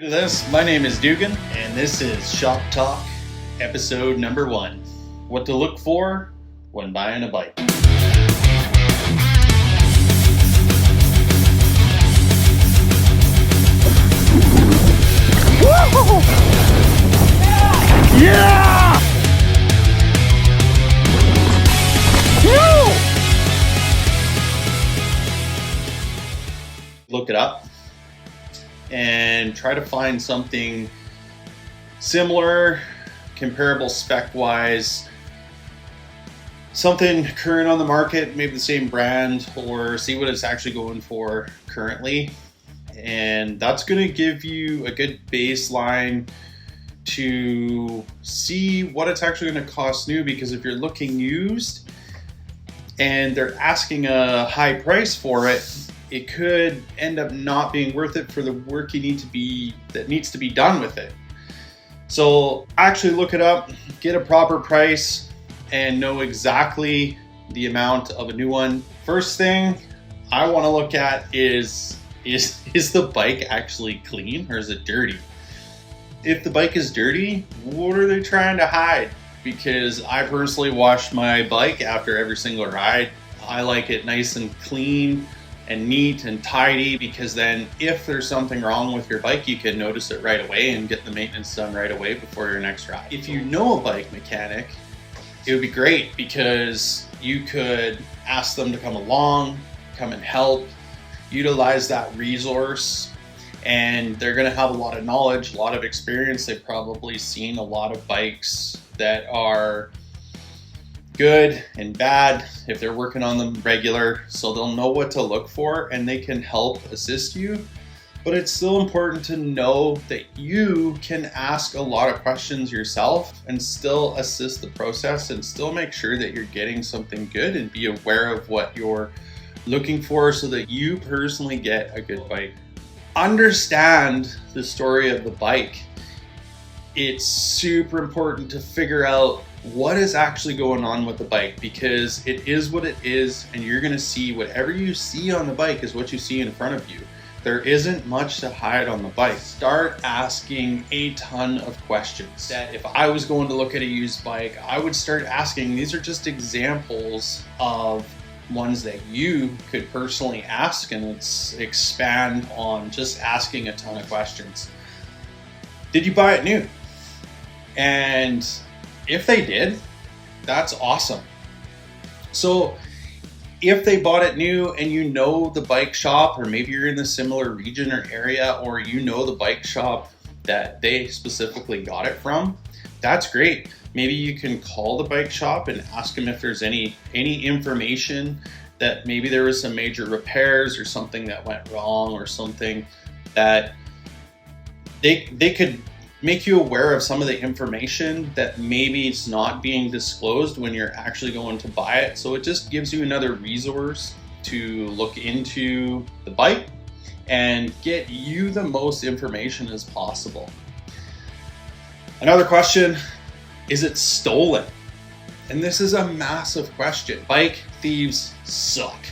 To this. My name is Dugan, and this is Shop Talk, episode number 1. What to look for when buying a bike. Woo! Yeah! Woo! Look it up and try to find something similar, comparable spec-wise, something current on the market, maybe the same brand, or see what it's actually going for currently. And that's going to give you a good baseline to see what it's actually going to cost new, because if you're looking used and they're asking a high price for it, it could end up not being worth it for the work that needs to be done with it. So actually look it up, get a proper price, and know exactly the amount of a new one. First thing I want to look at is the bike actually clean or is it dirty? If the bike is dirty, what are they trying to hide? Because I personally wash my bike after every single ride. I like it nice and clean and neat and tidy, because then if there's something wrong with your bike, you can notice it right away and get the maintenance done right away before your next ride. If you know a bike mechanic, it would be great, because you could ask them to come along, come and help, utilize that resource, and they're going to have a lot of knowledge, a lot of experience. They've probably seen a lot of bikes that are good and bad if they're working on them regular, so they'll know what to look for and they can help assist you. But it's still important to know that you can ask a lot of questions yourself and still assist the process and still make sure that you're getting something good, and be aware of what you're looking for so that you personally get a good bike. Understand the story of the bike. It's super important to figure out what is actually going on with the bike, because it is what it is, and you're going to see whatever you see on the bike is what you see in front of you. There isn't much to hide on the bike. Start asking a ton of questions. That if I was going to look at a used bike, I would start asking. These are just examples of ones that you could personally ask, and let's expand on just asking a ton of questions. Did you buy it new? And if they did, that's awesome. So if they bought it new and you know the bike shop, or maybe you're in the similar region or area, or you know the bike shop that they specifically got it from, that's great. Maybe you can call the bike shop and ask them if there's any information that maybe there was some major repairs or something that went wrong, or something that they could make you aware of some of the information that maybe it's not being disclosed when you're actually going to buy it. So it just gives you another resource to look into the bike and get you the most information as possible. Another question, is it stolen? And this is a massive question. Bike thieves suck.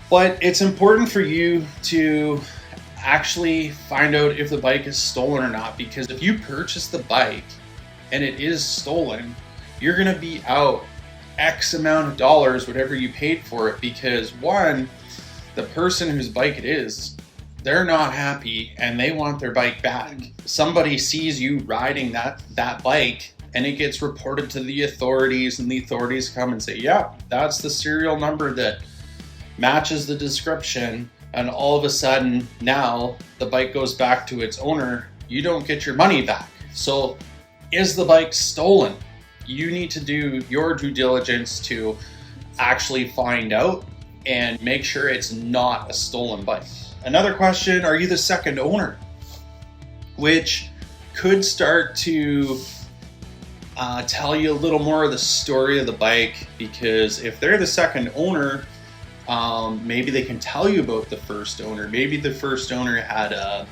But it's important for you to actually find out if the bike is stolen or not, because if you purchase the bike and it is stolen, you're going to be out X amount of dollars, whatever you paid for it, because one, the person whose bike it is, they're not happy and they want their bike back. Somebody sees you riding that bike and it gets reported to the authorities, and the authorities come and say, yeah, that's the serial number that matches the description. And all of a sudden now the bike goes back to its owner, you don't get your money back. So is the bike stolen? You need to do your due diligence to actually find out and make sure it's not a stolen bike. Another question, are you the second owner? Which could start to tell you a little more of the story of the bike, because if they're the second owner, maybe they can tell you about the first owner. Maybe the first owner had a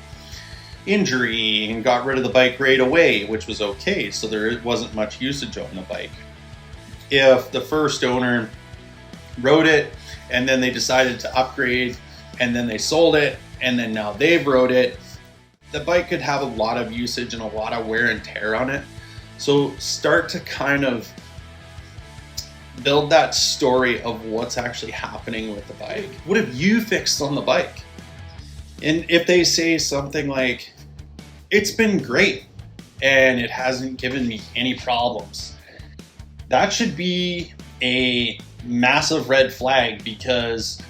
injury and got rid of the bike right away, which was okay, so there wasn't much usage on the bike. If the first owner rode it and then they decided to upgrade and then they sold it and then now they've rode it the bike could have a lot of usage and a lot of wear and tear on it. So start to kind of build that story of what's actually happening with the bike. What have you fixed on the bike? And if they say something like, it's been great and it hasn't given me any problems, that should be a massive red flag, because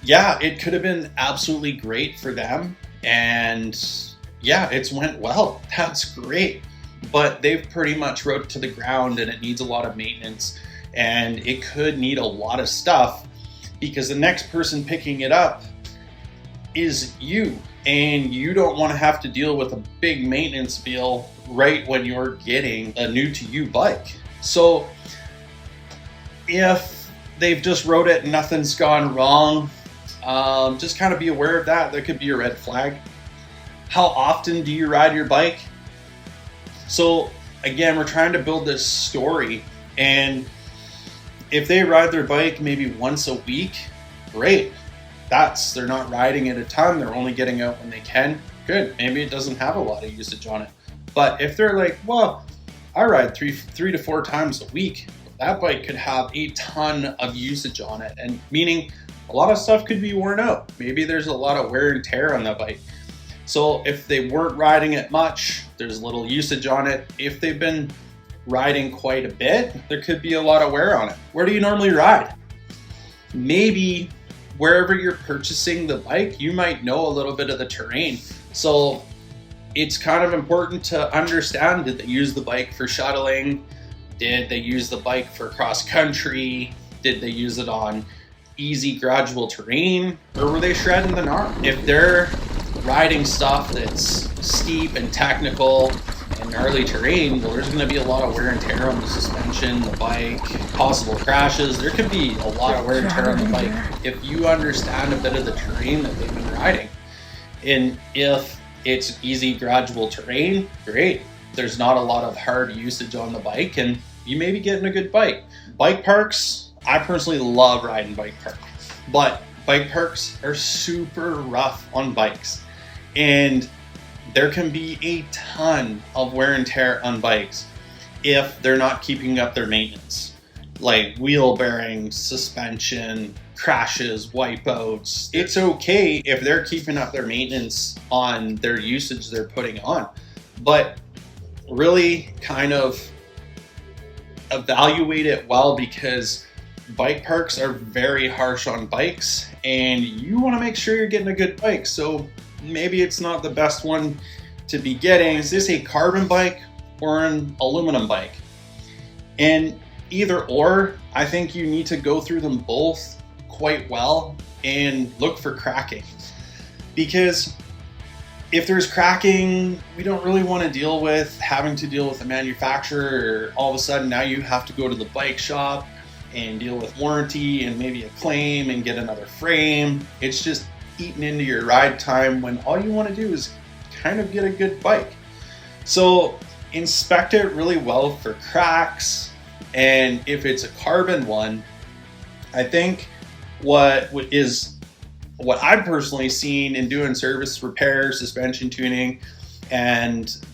yeah, it could have been absolutely great for them, and yeah, it's went well. That's great. But they've pretty much rode it to the ground and it needs a lot of maintenance, and it could need a lot of stuff, because the next person picking it up is you, and you don't want to have to deal with a big maintenance bill right when you're getting a new to you bike. So if they've just rode it and nothing's gone wrong, just kind of be aware of that. That could be a red flag. How often do you ride your bike? So again, we're trying to build this story, and if they ride their bike maybe once a week, great. They're not riding it a ton, they're only getting out when they can, good. Maybe it doesn't have a lot of usage on it. But if they're like, well, I ride three to four times a week, that bike could have a ton of usage on it, and meaning a lot of stuff could be worn out. Maybe there's a lot of wear and tear on the bike. So if they weren't riding it much, there's little usage on it. If they've been riding quite a bit, there could be a lot of wear on it. Where do you normally ride? Maybe wherever you're purchasing the bike, you might know a little bit of the terrain. So it's kind of important to understand, did they use the bike for shuttling? Did they use the bike for cross country? Did they use it on easy gradual terrain? Or were they shredding the gnarly? If they're riding stuff that's steep and technical and gnarly terrain, well, there's going to be a lot of wear and tear on the suspension, the bike, possible crashes. There could be a lot of wear and tear on the bike if you understand a bit of the terrain that they've been riding. And if it's easy gradual terrain, great. There's not a lot of hard usage on the bike, and you may be getting a good bike. Bike parks, I personally love riding bike parks, but bike parks are super rough on bikes, and there can be a ton of wear and tear on bikes if they're not keeping up their maintenance, like wheel bearings, suspension, crashes, wipeouts. It's okay if they're keeping up their maintenance on their usage they're putting on, but really kind of evaluate it well, because bike parks are very harsh on bikes, and you want to make sure you're getting a good bike. So maybe it's not the best one to be getting. Is this a carbon bike or an aluminum bike? And either or, I think you need to go through them both quite well and look for cracking, because if there's cracking, we don't really want to deal with having to deal with the manufacturer, or all of a sudden now you have to go to the bike shop and deal with warranty and maybe a claim and get another frame. It's just eating into your ride time when all you want to do is kind of get a good bike. So inspect it really well for cracks, and if it's a carbon one, I think what I've personally seen in doing service repair, suspension tuning, and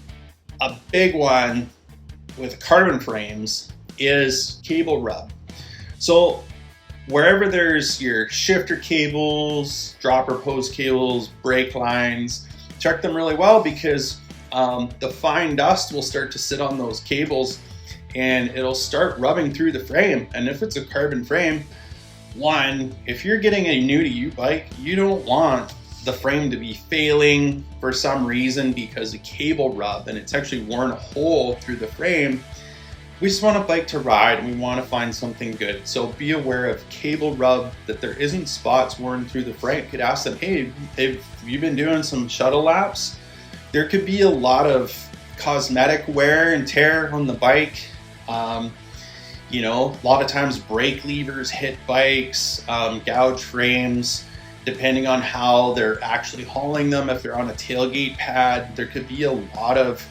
a big one with carbon frames is cable rub. So wherever there's your shifter cables, dropper post cables, brake lines, check them really well, because the fine dust will start to sit on those cables and it'll start rubbing through the frame. And if it's a carbon frame, one, if you're getting a new to you bike, you don't want the frame to be failing for some reason because of cable rub and it's actually worn a hole through the frame. We just want a bike to ride, and we want to find something good. So be aware of cable rub, that there isn't spots worn through the frame. You could ask them, hey, if you've been doing some shuttle laps, there could be a lot of cosmetic wear and tear on the bike. You know, a lot of times brake levers hit bikes, gouge frames, depending on how they're actually hauling them. If they're on a tailgate pad, there could be a lot of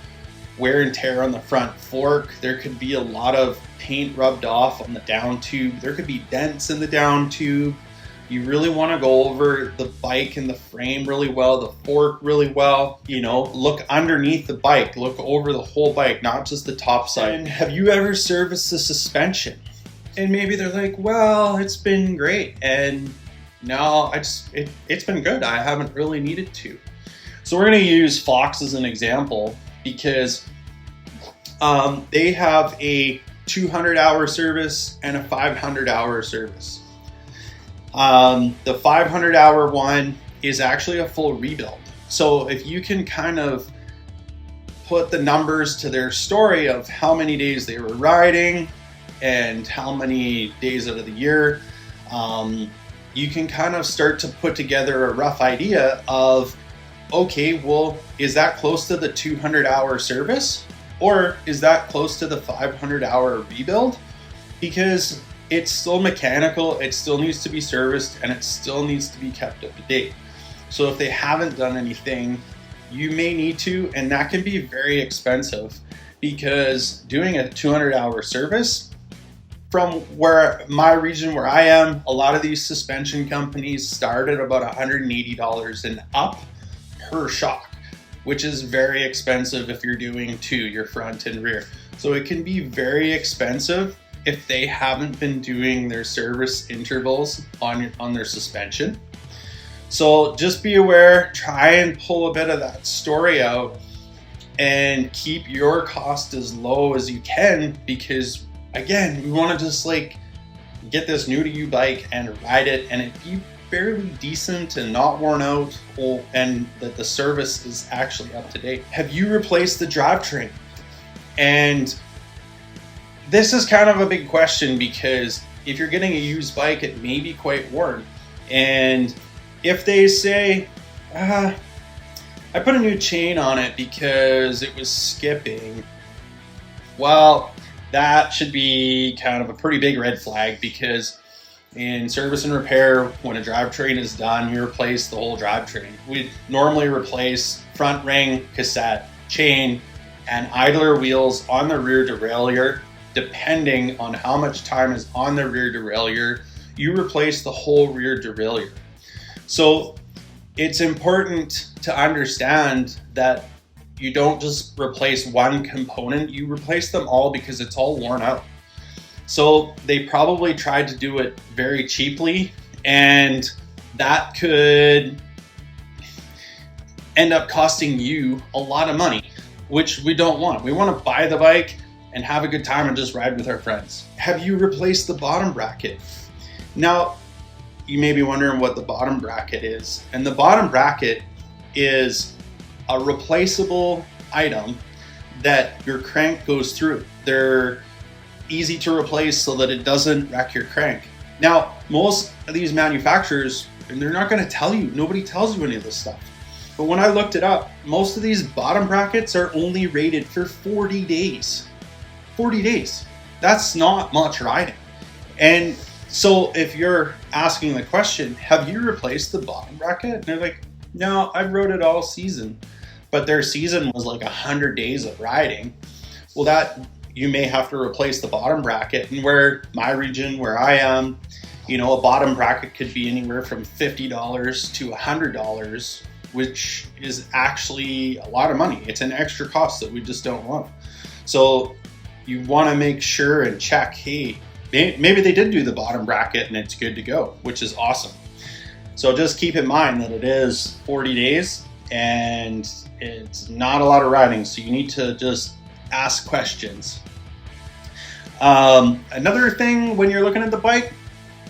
wear and tear on the front fork. There could be a lot of paint rubbed off on the down tube. There could be dents in the down tube. You really want to go over the bike and the frame really well, the fork really well. You know, look underneath the bike, look over the whole bike, not just the top side. And have you ever serviced the suspension? And maybe they're like, well, it's been great. And no, it's been good. I haven't really needed to. So we're going to use Fox as an example because they have a 200-hour service and a 500-hour service. The 500-hour one is actually a full rebuild. So if you can kind of put the numbers to their story of how many days they were riding and how many days out of the year, you can kind of start to put together a rough idea of, okay, well, is that close to the 200-hour service? Or is that close to the 500-hour rebuild? Because it's still mechanical, it still needs to be serviced, and it still needs to be kept up to date. So if they haven't done anything, you may need to, and that can be very expensive because doing a 200-hour service, from where my region where I am, a lot of these suspension companies start at about $180 and up per shock, which is very expensive if you're doing two, your front and rear. So it can be very expensive if they haven't been doing their service intervals on their suspension. So just be aware, try and pull a bit of that story out and keep your cost as low as you can, because again, we want to just like get this new to you bike and ride it and it be fairly decent and not worn out, and that the service is actually up to date. Have you replaced the drivetrain? And this is kind of a big question because if you're getting a used bike, it may be quite worn. And if they say, I put a new chain on it because it was skipping, well, that should be kind of a pretty big red flag, because in service and repair, when a drivetrain is done, you replace the whole drivetrain. We normally replace front ring, cassette, chain, and idler wheels on the rear derailleur. Depending on how much time is on the rear derailleur, you replace the whole rear derailleur. So it's important to understand that you don't just replace one component, you replace them all because it's all worn out. So they probably tried to do it very cheaply, and that could end up costing you a lot of money, which we don't want. We want to buy the bike and have a good time and just ride with our friends. Have you replaced the bottom bracket? Now, you may be wondering what the bottom bracket is. And the bottom bracket is a replaceable item that your crank goes through. They're easy to replace so that it doesn't wreck your crank. Now, most of these manufacturers, and they're not going to tell you, nobody tells you any of this stuff. But when I looked it up, most of these bottom brackets are only rated for 40 days. 40 days. That's not much riding. And so if you're asking the question, have you replaced the bottom bracket? And they're like, no, I've rode it all season. But their season was like 100 days of riding. Well, that you may have to replace the bottom bracket. And where my region, where I am, you know, a bottom bracket could be anywhere from $50 to $100, which is actually a lot of money. It's an extra cost that we just don't want. So you want to make sure and check, hey, maybe they did do the bottom bracket and it's good to go, which is awesome. So just keep in mind that it is 40 days and it's not a lot of riding, so you need to just ask questions. Another thing when you're looking at the bike,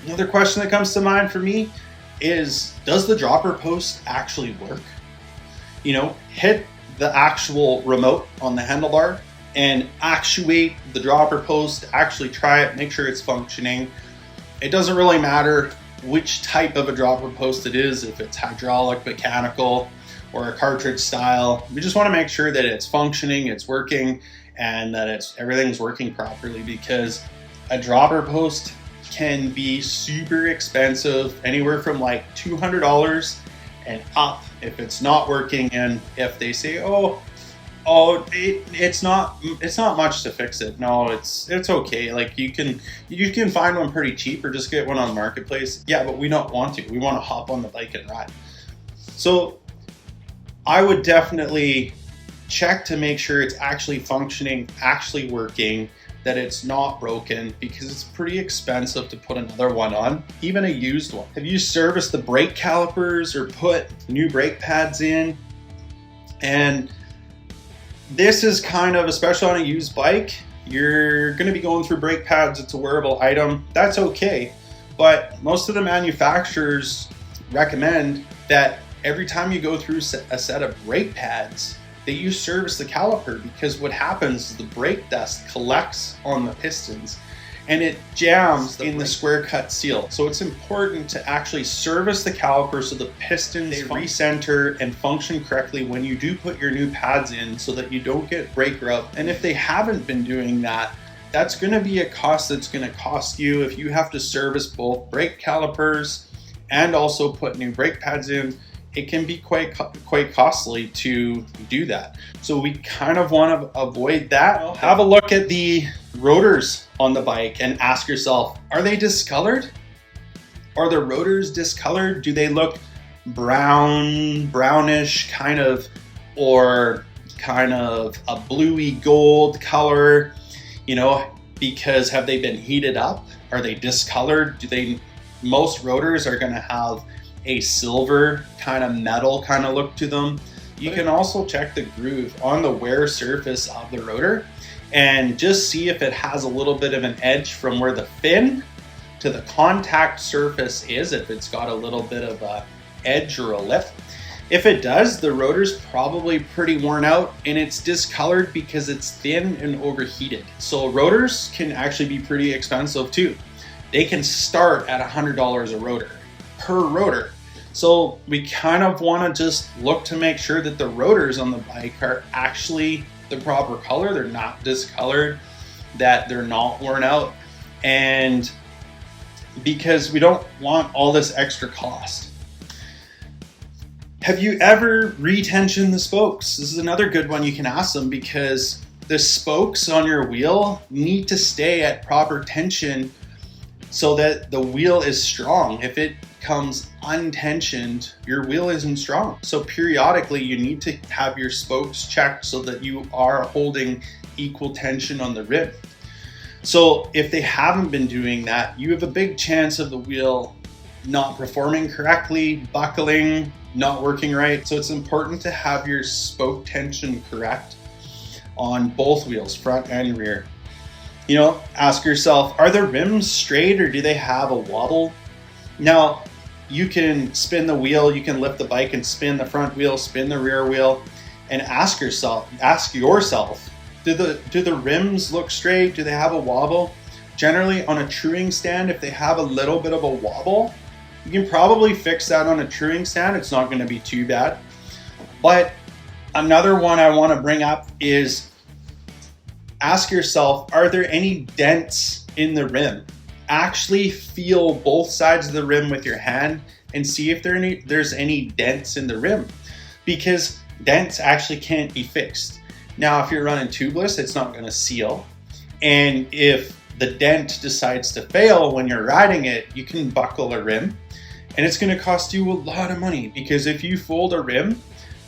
another question that comes to mind for me is, does the dropper post actually work? You know, hit the actual remote on the handlebar and actuate the dropper post, actually try it, make sure it's functioning. It doesn't really matter which type of a dropper post it is, if it's hydraulic, mechanical, or a cartridge style. We just want to make sure that it's functioning, it's working, and that everything's working properly, because a dropper post can be super expensive, anywhere from like $200 and up if it's not working. And if they say, oh, Oh, it's not much to fix it. No, it's okay. Like you can find one pretty cheap or just get one on Marketplace. Yeah, but we don't want to. We want to hop on the bike and ride. So I would definitely check to make sure it's actually functioning, actually working, that it's not broken, because it's pretty expensive to put another one on, even a used one. Have you serviced the brake calipers or put new brake pads in? And this is kind of, especially on a used bike, you're going to be going through brake pads. It's a wearable item. That's okay. But most of the manufacturers recommend that every time you go through a set of brake pads, that you service the caliper, because what happens is the brake dust collects on the pistons and it jams in the square cut seal. So it's important to actually service the caliper so the pistons recenter and function correctly when you do put your new pads in, so that you don't get brake rub. And if they haven't been doing that, that's going to be a cost that's going to cost you if you have to service both brake calipers and also put new brake pads in. It can be quite costly to do that. So we kind of want to avoid that. Have a look at the rotors on the bike and ask yourself, are they discolored? Are the rotors discolored? Do they look brownish kind of, or kind of a bluey gold color? You know, because have they been heated up? Are they discolored? Most rotors are going to have a silver kind of metal kind of look to them. You can also check the groove on the wear surface of the rotor and just see if it has a little bit of an edge from where the fin to the contact surface is, if it's got a little bit of a edge or a lip. If it does, the rotor's probably pretty worn out and it's discolored because it's thin and overheated. So rotors can actually be pretty expensive too. They can start at $100 a rotor, per rotor. So we kind of want to just look to make sure that the rotors on the bike are actually the proper color, they're not discolored, that they're not worn out, and because we don't want all this extra cost. Have you ever retensioned the spokes? This is another good one you can ask them, because the spokes on your wheel need to stay at proper tension so that the wheel is strong. If it comes untensioned, your wheel isn't strong. So periodically you need to have your spokes checked so that you are holding equal tension on the rim. So if they haven't been doing that, you have a big chance of the wheel not performing correctly, buckling, not working right. So it's important to have your spoke tension correct on both wheels, front and rear. You know, ask yourself, are the rims straight or do they have a wobble? Now, you can spin the wheel, you can lift the bike and spin the front wheel, spin the rear wheel, and ask yourself, do the rims look straight? Do they have a wobble? Generally, on a truing stand, if they have a little bit of a wobble, you can probably fix that on a truing stand. It's not going to be too bad. But another one I want to bring up is ask yourself, are there any dents in the rim? Actually feel both sides of the rim with your hand and see if there's any dents in the rim, because dents actually can't be fixed. Now, if you're running tubeless, it's not going to seal. And if the dent decides to fail when you're riding it, you can buckle a rim and it's going to cost you a lot of money, because if you fold a rim,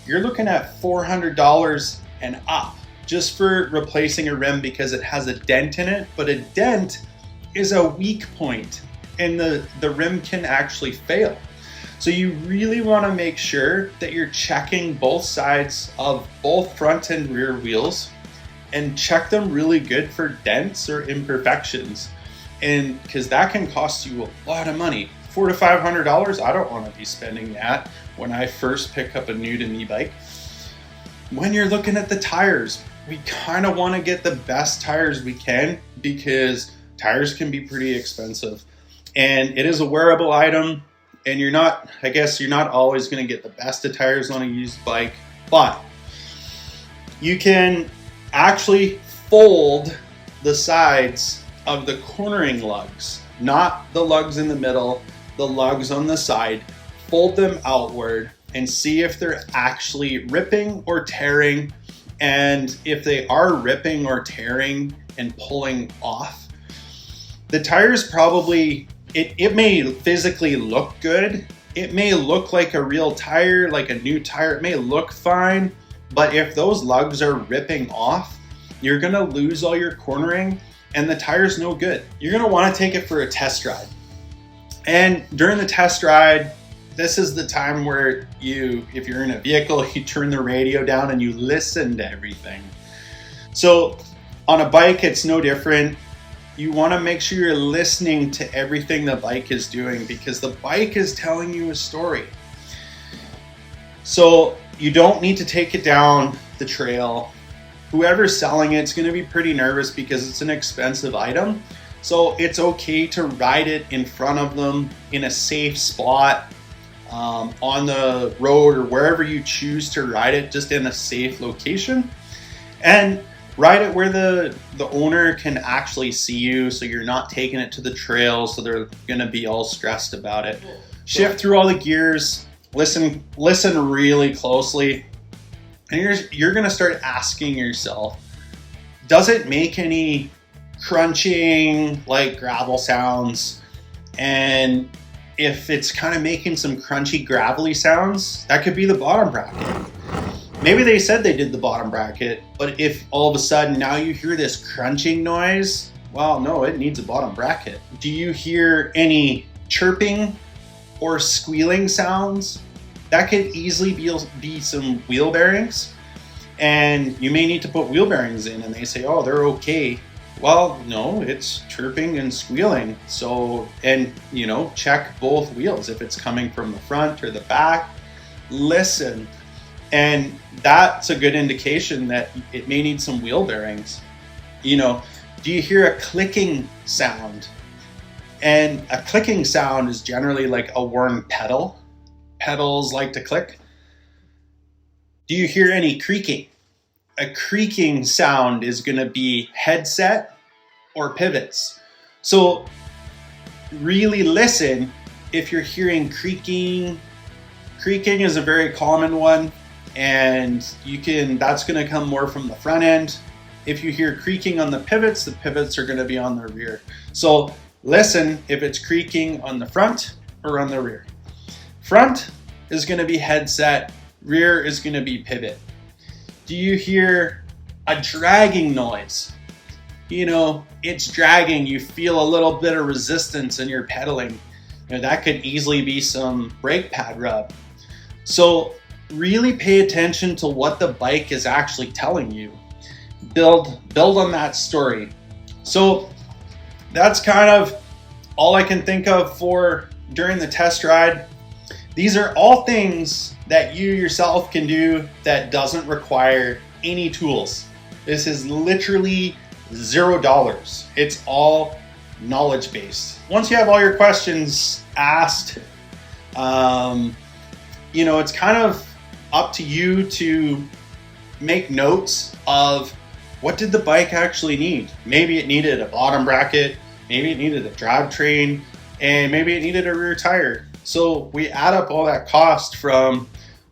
you're looking at $400 and up just for replacing a rim because it has a dent in it. But a dent is a weak point and the rim can actually fail. So you really want to make sure that you're checking both sides of both front and rear wheels and check them really good for dents or imperfections. And because that can cost you a lot of money. $400 to $500, I don't want to be spending that when I first pick up a new to me bike. When you're looking at the tires, we kind of want to get the best tires we can, because tires can be pretty expensive and it is a wearable item, and you're not always going to get the best of tires on a used bike, but you can actually fold the sides of the cornering lugs, not the lugs in the middle, the lugs on the side. Fold them outward and see if they're actually ripping or tearing, And if they are ripping or tearing and pulling off, the tires probably, it may physically look good. It may look like a real tire, like a new tire. It may look fine, but if those lugs are ripping off, you're gonna lose all your cornering and the tire's no good. You're gonna wanna take it for a test ride. And during the test ride, this is the time where if you're in a vehicle, you turn the radio down and you listen to everything. So on a bike, it's no different. You want to make sure you're listening to everything the bike is doing, because the bike is telling you a story. So you don't need to take it down the trail. Whoever's selling it's going to be pretty nervous because it's an expensive item. So it's okay to ride it in front of them in a safe spot, on the road or wherever you choose to ride it, just in a safe location, and ride it where the owner can actually see you, so you're not taking it to the trail so they're gonna be all stressed about it. Shift through all the gears, listen really closely, and you're gonna start asking yourself, does it make any crunching like gravel sounds? And if it's kind of making some crunchy gravelly sounds, that could be the bottom bracket. Maybe they said they did the bottom bracket, but if all of a sudden now you hear this crunching noise, well, no, it needs a bottom bracket. Do you hear any chirping or squealing sounds? That could easily be some wheel bearings, and you may need to put wheel bearings in, and they say, oh, they're okay. Well, no, it's chirping and squealing. So, and check both wheels. If it's coming from the front or the back, listen. And that's a good indication that it may need some wheel bearings. Do you hear a clicking sound? And a clicking sound is generally like a worn pedal. Pedals like to click. Do you hear any creaking? A creaking sound is going to be headset or pivots. So really listen if you're hearing creaking. Creaking is a very common one, and that's going to come more from the front end. If you hear creaking on the pivots are going to be on the rear. So listen if it's creaking on the front or on the rear. Front is going to be headset, rear is going to be pivot. Do you hear a dragging noise? It's dragging. You feel a little bit of resistance in your pedaling. That could easily be some brake pad rub. So really pay attention to what the bike is actually telling you. Build on that story. So that's kind of all I can think of for during the test ride. These are all things that you yourself can do that doesn't require any tools. This is literally $0. It's all knowledge based. Once you have all your questions asked, it's kind of up to you to make notes of what did the bike actually need. Maybe it needed a bottom bracket, maybe it needed a drivetrain, and maybe it needed a rear tire. So we add up all that cost from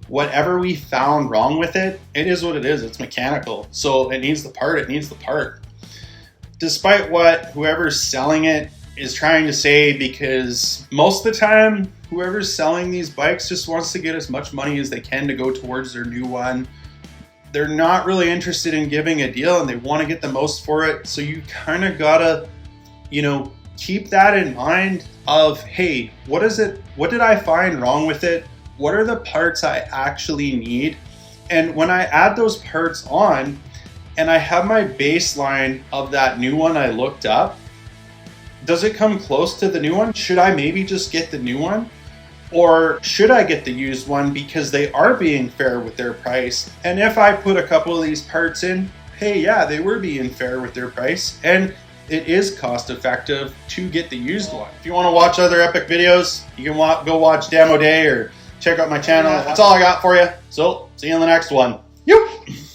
whatever we found wrong with it. It is what it is. It's mechanical. So it needs the part. Despite what whoever's selling it is trying to say, because most of the time, whoever's selling these bikes just wants to get as much money as they can to go towards their new one. They're not really interested in giving a deal, and they want to get the most for it. So you kind of gotta, keep that in mind of, hey, what did I find wrong with it? What are the parts I actually need? And when I add those parts on and I have my baseline of that new one I looked up, does it come close to the new one? Should I maybe just get the new one? Or should I get the used one because they are being fair with their price? And if I put a couple of these parts in, hey, yeah, they were being fair with their price. And it is cost effective to get the used one. If you want to watch other epic videos, you can go watch Demo Day or check out my channel. That's all I got for you. So see you in the next one. Yoop!